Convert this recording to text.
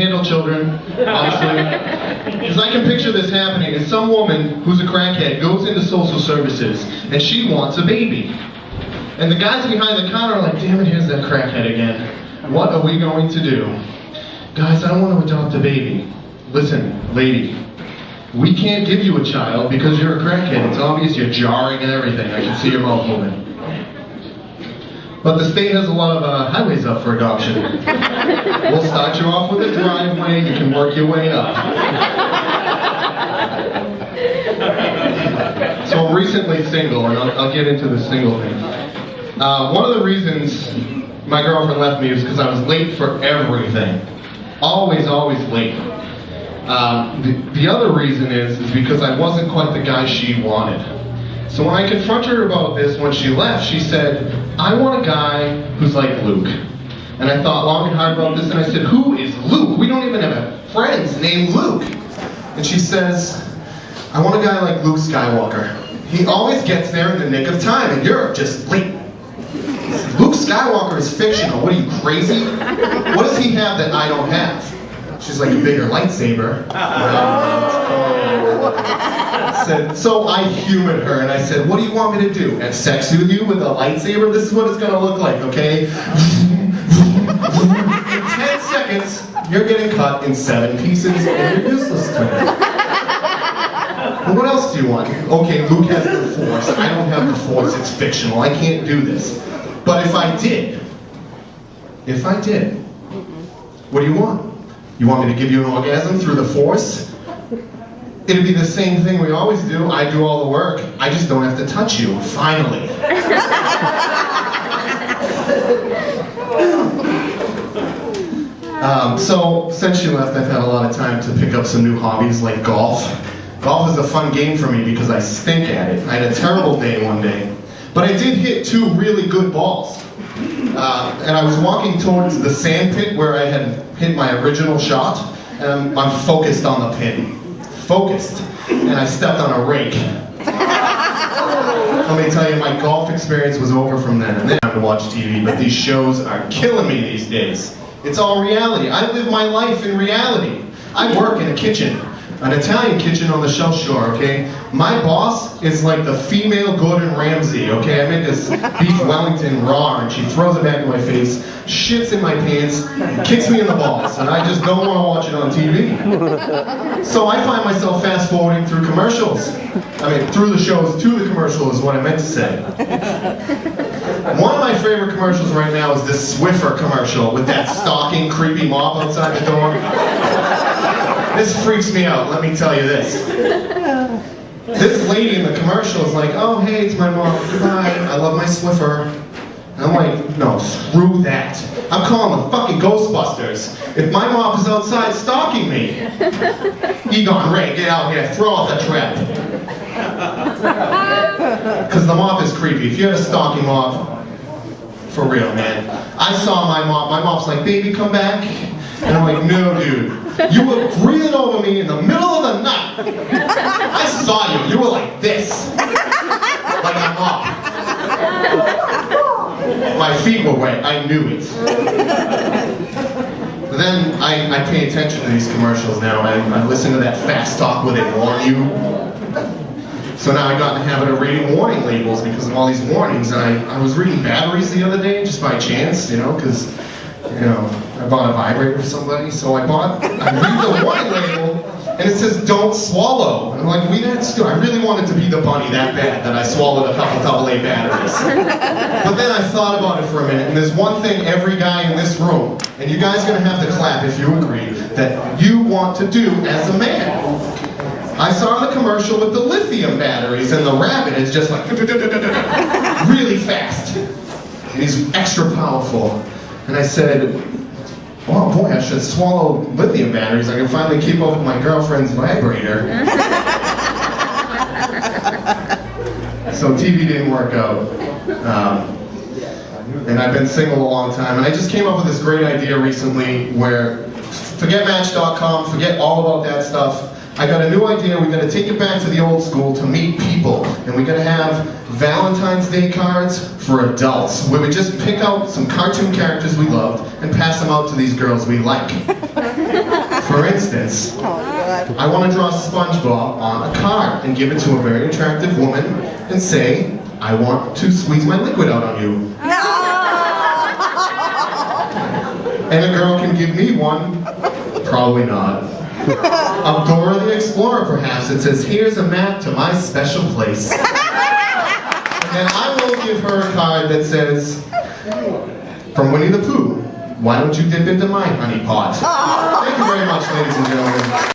handle children, obviously, because I can picture this happening. Is some woman who's a crackhead goes into social services and she wants a baby. And the guys behind the counter are like, damn it, here's that crackhead again. What are we going to do? Guys, I want to adopt a baby. Listen, lady, we can't give you a child because you're a crackhead. It's obvious you're jarring and everything. I can see your mouth moving. But the state has a lot of highways up for adoption. We'll start you off with a driveway, you can work your way up. So I'm recently single, and I'll get into the single thing. One of the reasons my girlfriend left me is because I was late for everything. Always late. The other reason is because I wasn't quite the guy she wanted. So when I confronted her about this when she left, she said, I want a guy who's like Luke. And I thought long and hard about this, and I said, who is Luke? We don't even have friends named Luke. And she says, I want a guy like Luke Skywalker. He always gets there in the nick of time, and you're just late. Luke Skywalker is fictional. What are you, crazy? What does he have that I don't have? She's like, a bigger lightsaber. So I humored her and I said, what do you want me to do? Have sex with you with a lightsaber? This is what it's going to look like, okay? In 10 seconds, you're getting cut in 7 pieces and you're useless to me. Well, what else do you want? Okay, Luke has the Force. I don't have the Force. It's fictional. I can't do this. But if I did, what do you want? You want me to give you an orgasm through the Force? It'd be the same thing we always do. I do all the work. I just don't have to touch you, finally. So, since she left, I've had a lot of time to pick up some new hobbies like golf. Golf is a fun game for me because I stink at it. I had a terrible day one day. But I did hit 2 really good balls. And I was walking towards the sand pit where I had hit my original shot, and I'm focused on the pin. Focused. And I stepped on a rake. Let me tell you, my golf experience was over from then. And then I had to watch TV, but these shows are killing me these days. It's all reality. I live my life in reality. I work in a kitchen. An Italian kitchen on the South Shore, okay? My boss is like the female Gordon Ramsay, okay? I make this beef Wellington raw, and she throws it back in my face, shits in my pants, kicks me in the balls, and I just don't want to watch it on TV. So I find myself fast-forwarding through commercials. I mean, through the shows to the commercial is what I meant to say. One of my favorite commercials right now is this Swiffer commercial with that stalking, creepy mop outside the door. This freaks me out, let me tell you this. This lady in the commercial is like, oh, hey, it's my mom, goodbye, I love my Swiffer. And I'm like, no, screw that. I'm calling the fucking Ghostbusters. If my mom is outside stalking me, Egon, Ray, get out here, throw out the trap. Because the mop is creepy. If you have a stalking mop, for real, man. I saw my mom's like, baby, come back. And I'm like, no, dude. You were breathing over me in the middle of the night. I saw you. You were like this. Like a mop. My feet were wet. I knew it. But then I pay attention to these commercials now. I listen to that fast talk where they warn you. So now I got in the habit of reading warning labels because of all these warnings. And I was reading batteries the other day just by chance, you know, because, you know, I bought a vibrator for somebody. So I read the warning label, and it says, don't swallow. And I'm like, I really wanted to be the bunny that bad that I swallowed a couple AA batteries. But then I thought about it for a minute, and there's one thing every guy in this room, and you guys are going to have to clap if you agree, that you want to do as a man. I saw the commercial with the lithium batteries, and the rabbit is just like, really fast. And he's extra powerful. And I said, oh boy, I should swallow lithium batteries. I can finally keep up with my girlfriend's vibrator. So TV didn't work out. And I've been single a long time. And I just came up with this great idea recently where, forget Match.com, forget all about that stuff. I got a new idea. We're going to take it back to the old school to meet people. And we're going to have Valentine's Day cards for adults, where we just pick out some cartoon characters we loved and pass them out to these girls we like. For instance, I want to draw SpongeBob on a card and give it to a very attractive woman and say, I want to squeeze my liquid out on you. And a girl can give me one, probably not. Of Dora the Explorer, perhaps, it says, here's a map to my special place. And I will give her a card that says, from Winnie the Pooh, why don't you dip into my honey pot? Thank you very much, ladies and gentlemen.